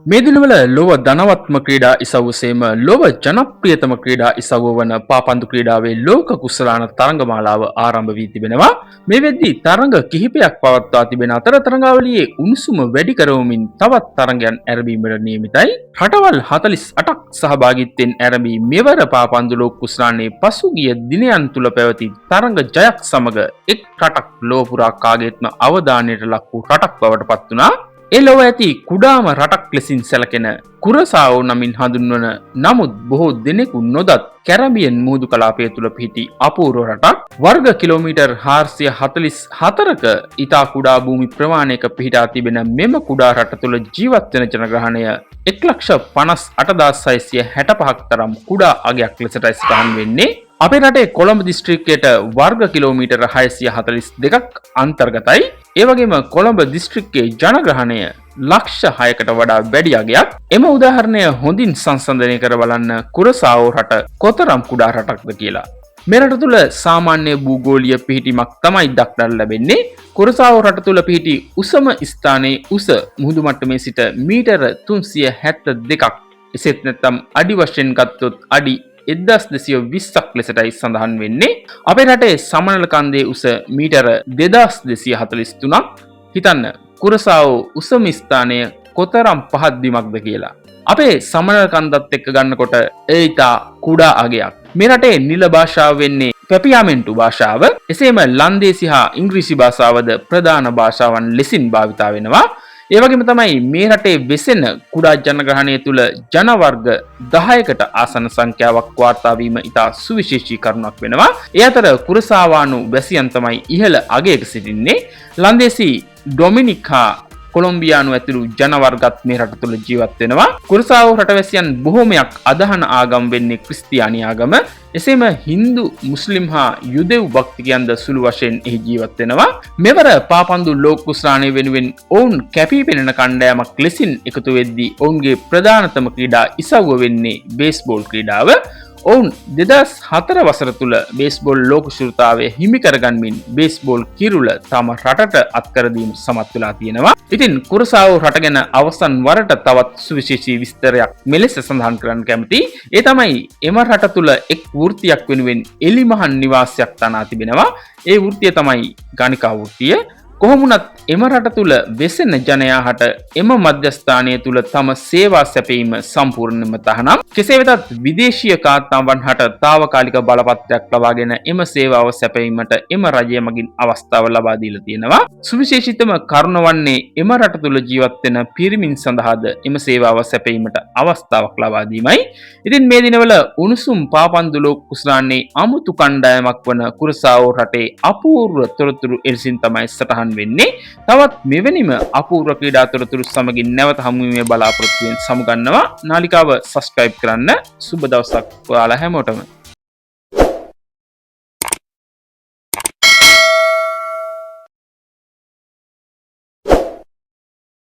මේ දිනවල ලොව ධනවත්ම ක්‍රීඩා ඉසව්වසේම ලොව ජනප්‍රියතම ක්‍රීඩා ඉසව්ව වන පාපන්දු ක්‍රීඩාවේ ලෝක කුසලාන තරඟමාලාව ආරම්භ වී තිබෙනවා. මේ වෙද්දී තරඟ කිහිපයක් පවත්වා තිබෙන අතර තරඟාවලියේ උණුසුම වැඩි කරවමින් තවත් තරඟයන් ඇරඹීමට නියමිතයි. රටවල් 48ක් සහභාගීත්වයෙන් ඇරඹී මෙවර පාපන්දු ලෝක කුසලානයේ පසුගිය දිනයන් තුල පැවති තරඟ ජයක් සමග එක් රටක් ලොව පුරා කාගේත්ම අවධානයට ලක් වූ රටක් බවට පත් වුණා. ඒ ලොව ඇති කුඩාම රටක් ලෙසින් සැලකෙන කුරසාවෝ නමින් හඳුන්වන නමුත් බොහෝ දෙනෙකු නොදත් කැරබියන් මුහුදු කලාපය තුළ පිහිටි අපූර්ව රටක් වර්ග කිලෝමීටර් 444ක ඉතා කුඩා භූමි ප්‍රමාණයක පිහිටා තිබෙන මෙම කුඩා රට තුළ ජීවත් වෙන ජනගහනය 1,58,665ක් තරම් කුඩා අගයක් ලෙසටයි සටහන් වෙන්නේ. අපේ රටේ කොළඹ දිස්ත්‍රික්කයට වර්ග කිලෝමීටර 642ක් අන්තර්ගතයි. ඒ වගේම කොළඹ දිස්ත්‍රික්කයේ ජනගහනය ලක්ෂ 6කට වඩා වැඩි අගයක්. එම උදාහරණය හොඳින් සංසන්දනය කර බලන්න කුරසාවෝ රට කොතරම් කුඩා රටක්ද කියලා. මේ රට තුළ සාමාන්‍ය භූගෝලීය පිහිටීමක් තමයි දක්නට ලැබෙන්නේ. කුරසාවෝ රට තුළ පිහිටි උසම ස්ථානයේ උස මුහුදු මට්ටමේ සිට මීටර 372ක්. එසේත් නැත්නම් අඩි වශයෙන් ගත්තොත් අඩි 1220ක් ලෙසටයි සඳහන් වෙන්නේ. අපේ රටේ සමනල කන්දේ උස මීටර 2243ක්. හිතන්න කුරසාවෝ උසම ස්ථානය කොතරම් පහත් බිමක්ද කියලා. අපේ සමනල කන්දත් එක්ක ගන්නකොට ඒ ඉතා කුඩා අගයක්. මේ රටේ නිල භාෂාව වෙන්නේ පැපියාමෙන්ටු භාෂාව. එසේම ලන්දේසි හා ඉංග්‍රීසි භාෂාවද ප්‍රධාන භාෂාවන් ලෙසින් භාවිතා වෙනවා. ඒ වගේම තමයි මේ රටේ වෙසෙන කුඩා ජනගහනය තුළ ජන වර්ග 10කට ආසන්න සංඛ්‍යාවක් වාර්තා වීම ඉතා සුවිශේෂී කරුණක් වෙනවා. ඒ අතර කුරසාවානු වැසියන් තමයි ඉහළ අගයක සිටින්නේ. ලන්දේසි ඩොමිනික් හා කොලොම්බියානු ඇතුළු ජන වර්ගත් මේ රට තුළ ජීවත් වෙනවා. කුරසාවෝ රටවැසියන් බොහෝමයක් අදහන ආගම් වෙන්නේ ක්‍රිස්තියානි ආගම. එසේම හින්දු, මුස්ලිම් හා යුදෙව් භක්තිකයන්ද සුළු වශයෙන් එහි ජීවත් වෙනවා. මෙවර පාපන්දු ලෝක කුසලානය වෙනුවෙන් ඔවුන් කැපී පෙනෙන කණ්ඩායමක් ලෙසින් එකතු වෙද්දී ඔවුන්ගේ ප්‍රධානතම ක්‍රීඩා ඉසව්ව වෙන්නේ බේස්බෝල් ක්‍රීඩාව. ඔවුන් 2004 වසර තුළ බේස්බෝල් ලෝක ශෘතාවය හිමි කරගන්මින් බේස්බෝල් කිරුළ තම රටට අත්කර දීමට සමත් වෙලා තියෙනවා. ඉතින් කුරසාවෝ රට ගැන අවසන් වරට තවත් සුවිශේෂී විස්තරයක් මෙලෙස සඳහන් කරන්න කැමතියි. ඒ තමයි එම රට තුළ එක් වෘත්තියක් වෙනුවෙන් එලිමහන් නිවාසයක් තනා තිබෙනවා. ඒ වෘත්තිය තමයි ගණිකා වෘත්තිය. කොහොමුණත් එම රට තුළ වෙසෙන ජනයාට එම මධ්‍යස්ථානය තුළ තම සේවා සැපීම සම්පූර්ණයෙන්ම තහනම්. කෙසේ වෙතත් විදේශීය කාන්තාවන් හට తాවකාලික බලපත්‍රයක් ලබාගෙන එම සේවාව සැපීමට එම රජය මගින් අවස්ථාව ලබා දීලා තියෙනවා. සුවිශේෂිතම කරුණ වන්නේ එම රට තුළ ජීවත් වෙන පිරිමින් සඳහාද එම සේවාව සැපීමට අවස්ථාවක් ලබා දීමයි. ඉතින් මේ දිනවල උණුසුම් පාපන්දු ලෝක කුසලානයේ අමුතු කණ්ඩායමක් වන කුරසාවෝ රටේ අපූර්ව තොරතුරු එලෙසින් තමයි සටහන් වෙන්නේ. තවත් මෙවැනිම අපූර්ව ක්‍රීඩා තොරතුරු සමගින් නැවත හමු වීමේ බලාපොරොත්තුවෙන් සමුගන්නවා. නාලිකාව සබ්ස්ක්‍රයිබ් කරන්න. සුබ දවසක් ඔයාලා හැමෝටම.